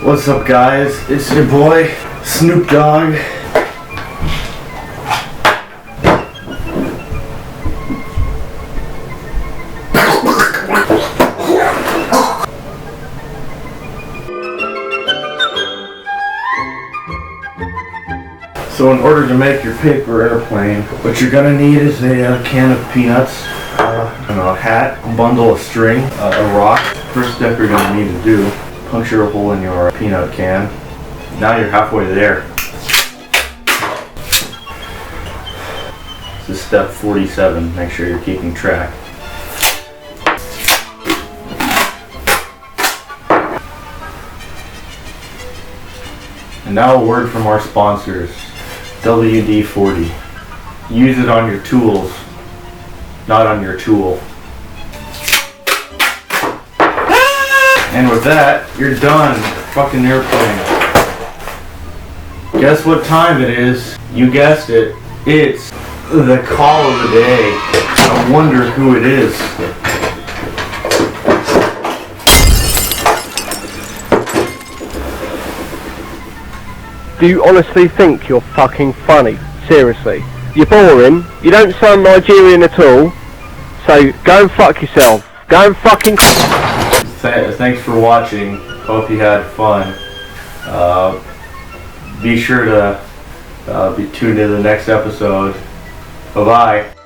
What's up, guys? It's your boy, Snoop Dogg. So in order to make your paper airplane, what you're gonna need is a can of peanuts, a hat, a bundle of string, a rock. First step you're gonna need to do, puncture a hole in your peanut can. Now you're halfway there. This is step 47, make sure you're keeping track. And now a word from our sponsors. WD-40. Use it on your tools, not on your tool. And with that, you're done. Fucking airplane. Guess what time it is? You guessed it. It's the call of the day. I wonder who it is. Do you honestly think you're fucking funny? Seriously. You're boring, you don't sound Nigerian at all, so go and fuck yourself. Go and fucking... Thanks for watching. Hope you had fun. Be sure to be tuned in to the next episode. Bye-bye.